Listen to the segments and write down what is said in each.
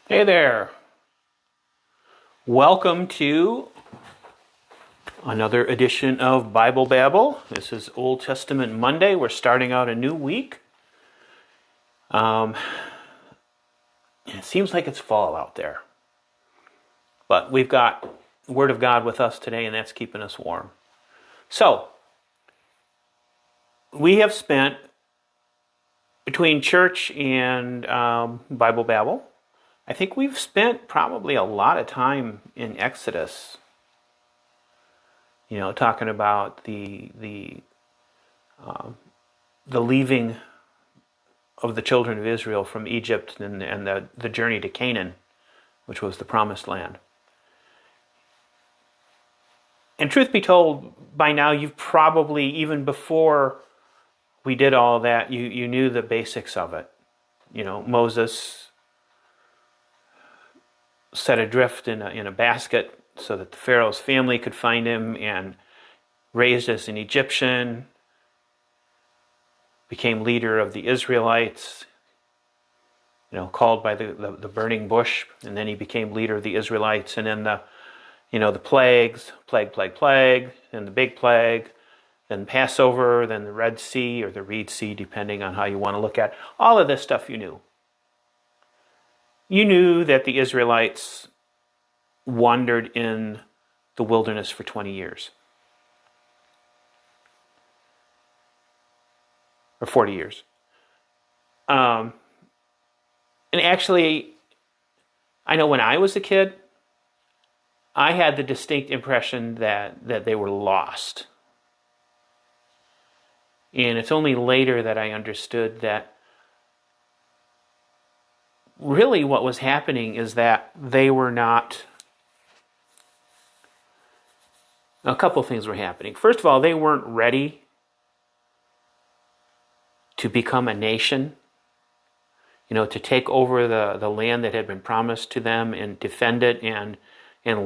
Hey there. Welcome to another edition of Bible Babble. This is Old Testament Monday. We're starting out a new week. It seems like it's fall out there. But we've got the Word of God with us today, and that's keeping us warm. So, we have spent, between church and Bible Babble, I think we've spent probably a lot of time in Exodus. Talking about the leaving of the children of Israel from Egypt and the journey to Canaan, which was the promised land. And truth be told, by now you've probably, even before we did all that, you knew the basics of it. Moses set adrift in a basket so that the Pharaoh's family could find him, and raised as an Egyptian, became leader of the Israelites, called by the burning bush, and then he became leader of the Israelites, and then the plagues, plague, then the big plague, then Passover, then the Red Sea or the Reed Sea, depending on how you want to look at it. All of this stuff you knew. You knew that the Israelites wandered in the wilderness for 20 years. Or 40 years. And actually, I know when I was a kid, I had the distinct impression that they were lost. And it's only later that I understood that really what was happening is that they were not... A couple of things were happening. First of all, they weren't ready to become a nation, to take over the land that had been promised to them and defend it and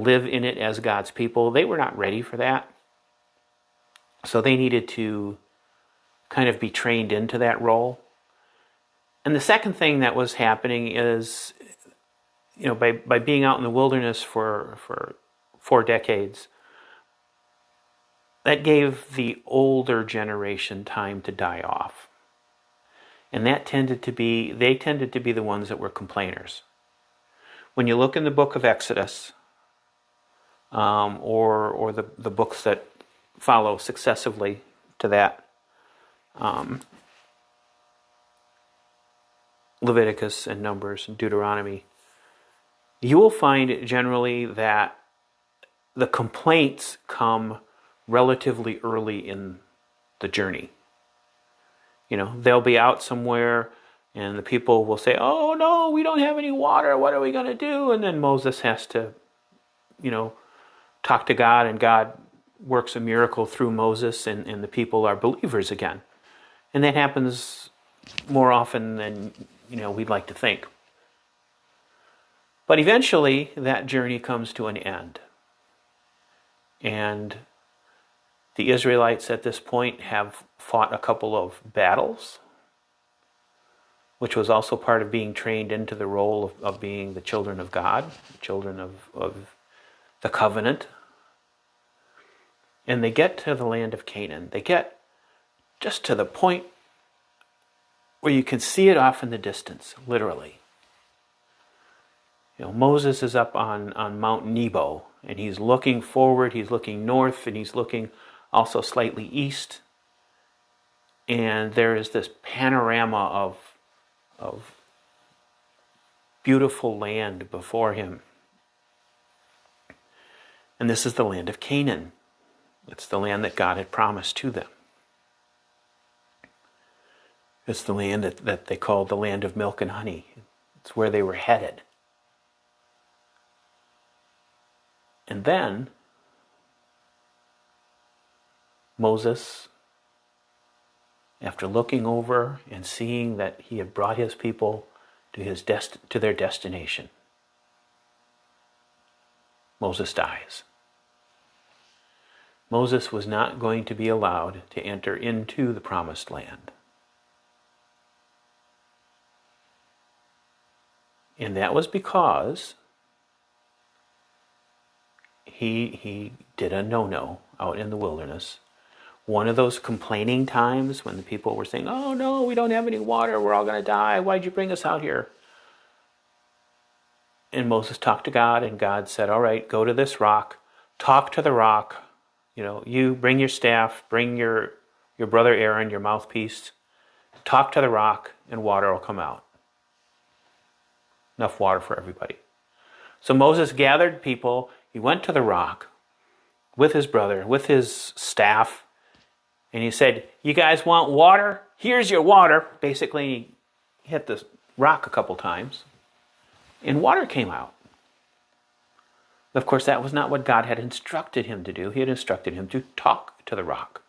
live in it as God's people. They were not ready for that. So they needed to kind of be trained into that role. And the second thing that was happening is, by being out in the wilderness for 4 decades, that gave the older generation time to die off. And they tended to be the ones that were complainers. When you look in the book of Exodus, or the books that follow successively to that, Leviticus and Numbers and Deuteronomy, you will find generally that the complaints come relatively early in the journey. They'll be out somewhere and the people will say, "Oh no, we don't have any water. What are we going to do?" And then Moses has to, talk to God, and God works a miracle through Moses, and the people are believers again. And that happens more often than, we'd like to think. But eventually that journey comes to an end. And the Israelites at this point have fought a couple of battles, which was also part of being trained into the role of being the children of God, children of the covenant. And they get to the land of Canaan. They get just to the point where you can see it off in the distance, literally. Moses is up on Mount Nebo, and he's looking forward, he's looking north, and he's looking also slightly east. And there is this panorama of beautiful land before him. And this is the land of Canaan. It's the land that God had promised to them. It's the land that they called the land of milk and honey. It's where they were headed. And then Moses, after looking over and seeing that he had brought his people to their destination, Moses dies. Moses was not going to be allowed to enter into the promised land. And that was because he did a no-no out in the wilderness. One of those complaining times when the people were saying, oh no, we don't have any water, we're all going to die, why'd you bring us out here? And Moses talked to God, and God said, all right, go to this rock, talk to the rock, you bring your staff, bring your brother Aaron, your mouthpiece, talk to the rock, and water will come out. Enough water for everybody. So Moses gathered people, he went to the rock with his brother, with his staff, and he said, you guys want water? Here's your water. Basically, he hit the rock a couple times, and water came out. Of course, that was not what God had instructed him to do. He had instructed him to talk to the rock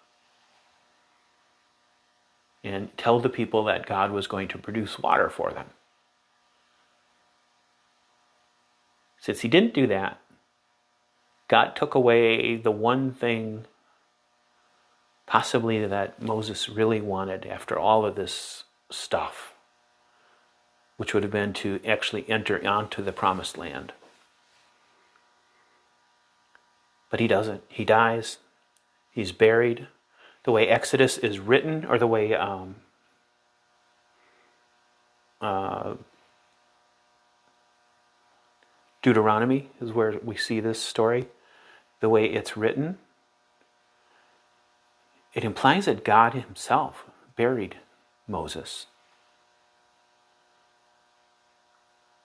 and tell the people that God was going to produce water for them. Since he didn't do that, God took away the one thing possibly that Moses really wanted after all of this stuff, which would have been to actually enter onto the promised land. But he doesn't. He dies. He's buried. The way Exodus is written, or the way Deuteronomy is where we see this story. The way it's written, it implies that God himself buried Moses.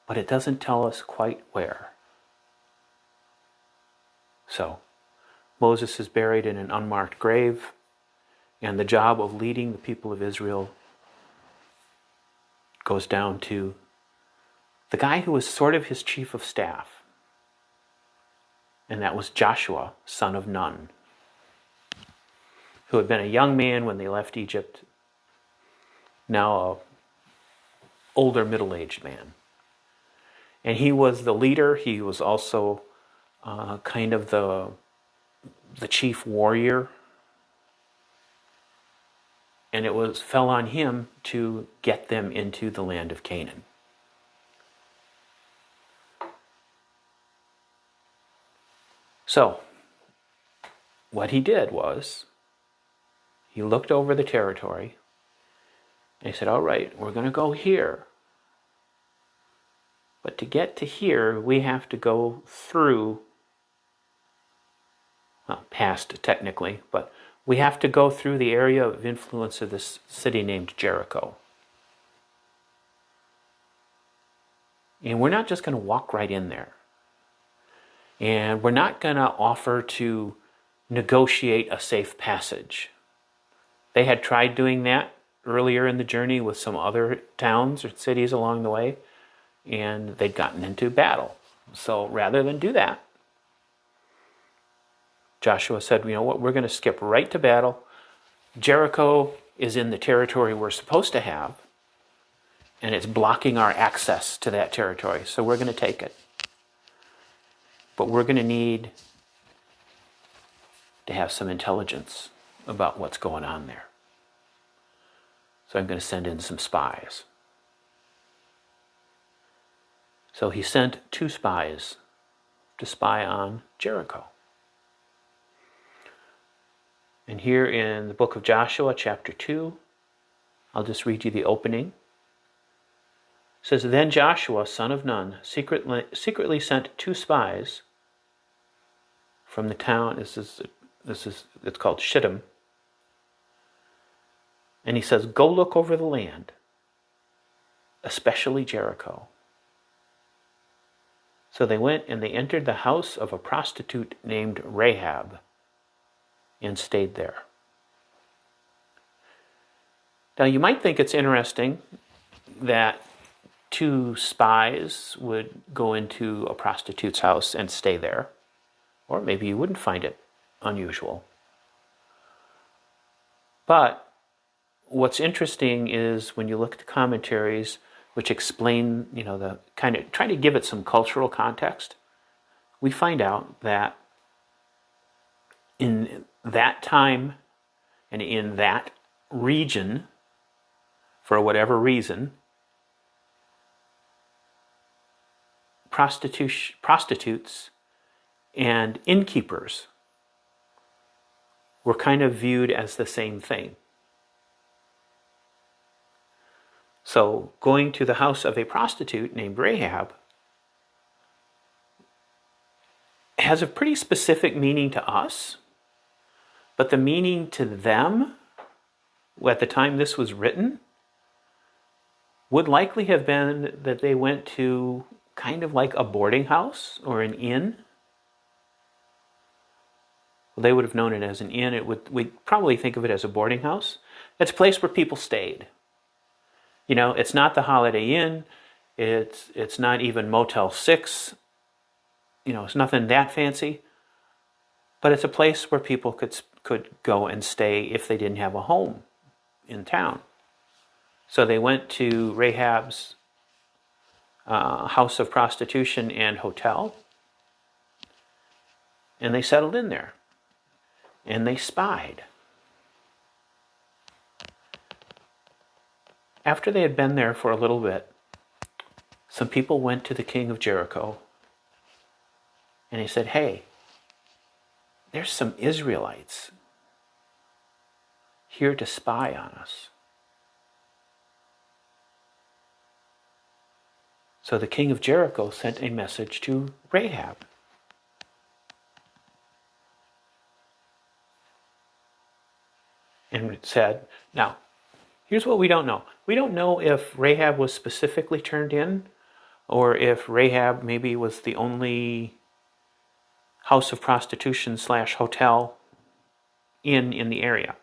But it doesn't tell us quite where. So, Moses is buried in an unmarked grave, and the job of leading the people of Israel goes down to the guy who was sort of his chief of staff, and that was Joshua, son of Nun, who had been a young man when they left Egypt, now an older middle-aged man. And he was the leader. He was also kind of the chief warrior. And it fell on him to get them into the land of Canaan. So, what he did was, he looked over the territory, and he said, all right, we're going to go here. But to get to here, we have to go through, well, past technically, but we have to go through the area of influence of this city named Jericho. And we're not just going to walk right in there. And we're not going to offer to negotiate a safe passage. They had tried doing that earlier in the journey with some other towns or cities along the way, and they'd gotten into battle. So rather than do that, Joshua said, you know what, we're going to skip right to battle. Jericho is in the territory we're supposed to have, and it's blocking our access to that territory, so we're going to take it. But we're going to need to have some intelligence about what's going on there. So I'm going to send in some spies. So he sent 2 spies to spy on Jericho. And here in the book of Joshua, chapter 2, I'll just read you the opening. It says, then Joshua, son of Nun, secretly sent 2 spies from the town, it's called Shittim. And he says, go look over the land, especially Jericho. So they went and they entered the house of a prostitute named Rahab and stayed there. Now you might think it's interesting that 2 spies would go into a prostitute's house and stay there. Or maybe you wouldn't find it unusual. But what's interesting is when you look at the commentaries which explain, the kind of try to give it some cultural context, we find out that in that time and in that region, for whatever reason, prostitutes and innkeepers were kind of viewed as the same thing. So going to the house of a prostitute named Rahab has a pretty specific meaning to us, but the meaning to them at the time this was written would likely have been that they went to kind of like a boarding house or an inn. Well, they would have known it as an inn. We'd probably think of it as a boarding house. It's a place where people stayed. You know, it's not the Holiday Inn. It's not even Motel 6. You know, it's nothing that fancy. But it's a place where people could go and stay if they didn't have a home in town. So they went to Rahab's house of prostitution and hotel, and they settled in there, and they spied. After they had been there for a little bit, some people went to the king of Jericho, and he said, "Hey, there's some Israelites here to spy on us." So the king of Jericho sent a message to Rahab. And it said, now, here's what we don't know. We don't know if Rahab was specifically turned in, or if Rahab maybe was the only house of prostitution / hotel in the area.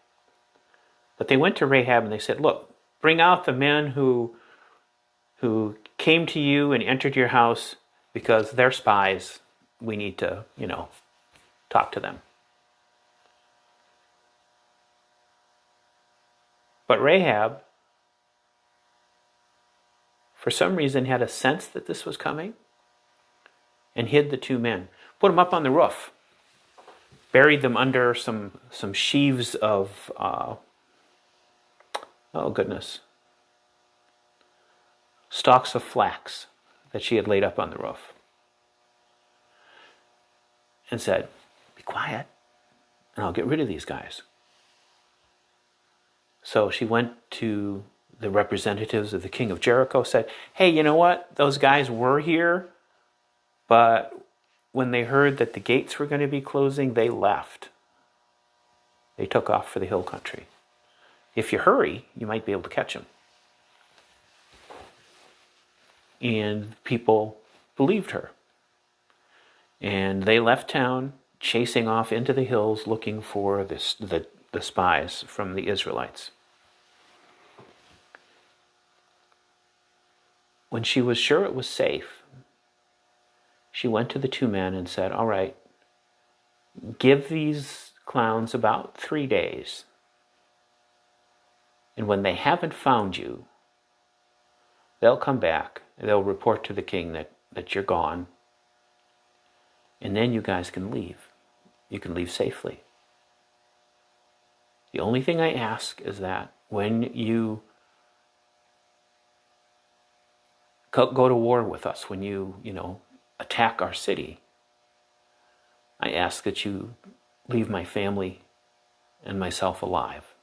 But they went to Rahab and they said, look, bring out the men who came to you and entered your house, because they're spies. We need to, talk to them. But Rahab, for some reason, had a sense that this was coming and hid the two men. Put them up on the roof. Buried them under some sheaves of, stalks of flax that she had laid up on the roof. And said, be quiet, and I'll get rid of these guys. So she went to the representatives of the king of Jericho, said, hey, you know what? Those guys were here, but when they heard that the gates were going to be closing, they left. They took off for the hill country. If you hurry, you might be able to catch them. And people believed her. And they left town, chasing off into the hills, looking for the spies from the Israelites. When she was sure it was safe, she went to the two men and said, all right, give these clowns about 3 days. And when they haven't found you, they'll come back. They'll report to the king that you're gone. And then you guys can leave. You can leave safely. The only thing I ask is that when you go to war with us, when you attack our city, I ask that you leave my family and myself alive.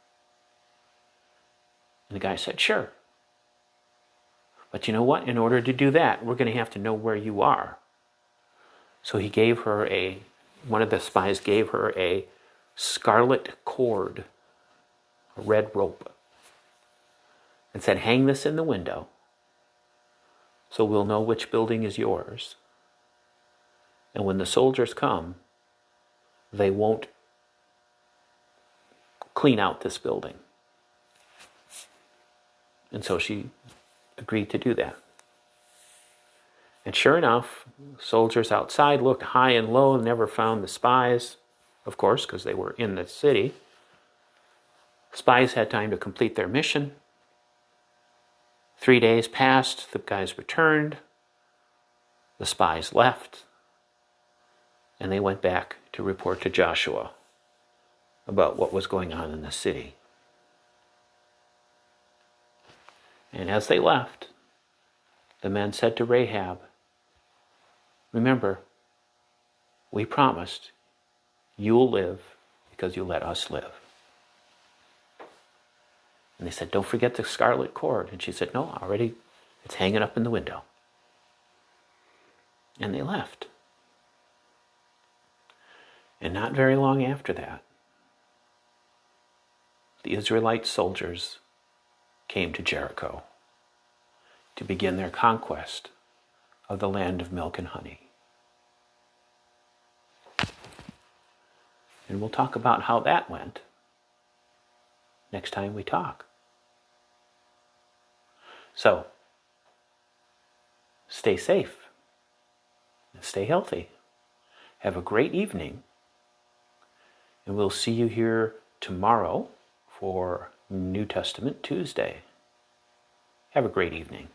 And the guy said, sure. But you know what? In order to do that, we're going to have to know where you are. So he gave her one of the spies gave her a scarlet cord, a red rope, and said, hang this in the window so we'll know which building is yours. And when the soldiers come, they won't clean out this building. And so she agreed to do that. And sure enough, soldiers outside looked high and low, never found the spies, of course, because they were in the city. Spies had time to complete their mission. 3 days passed, the guys returned, the spies left, and they went back to report to Joshua about what was going on in the city. And as they left, the men said to Rahab, remember, we promised you'll live because you let us live. And they said, don't forget the scarlet cord. And she said, no, already it's hanging up in the window. And they left. And not very long after that, the Israelite soldiers came to Jericho to begin their conquest of the land of milk and honey. And we'll talk about how that went next time we talk. So, stay safe and stay healthy. Have a great evening. And we'll see you here tomorrow for New Testament Tuesday. Have a great evening.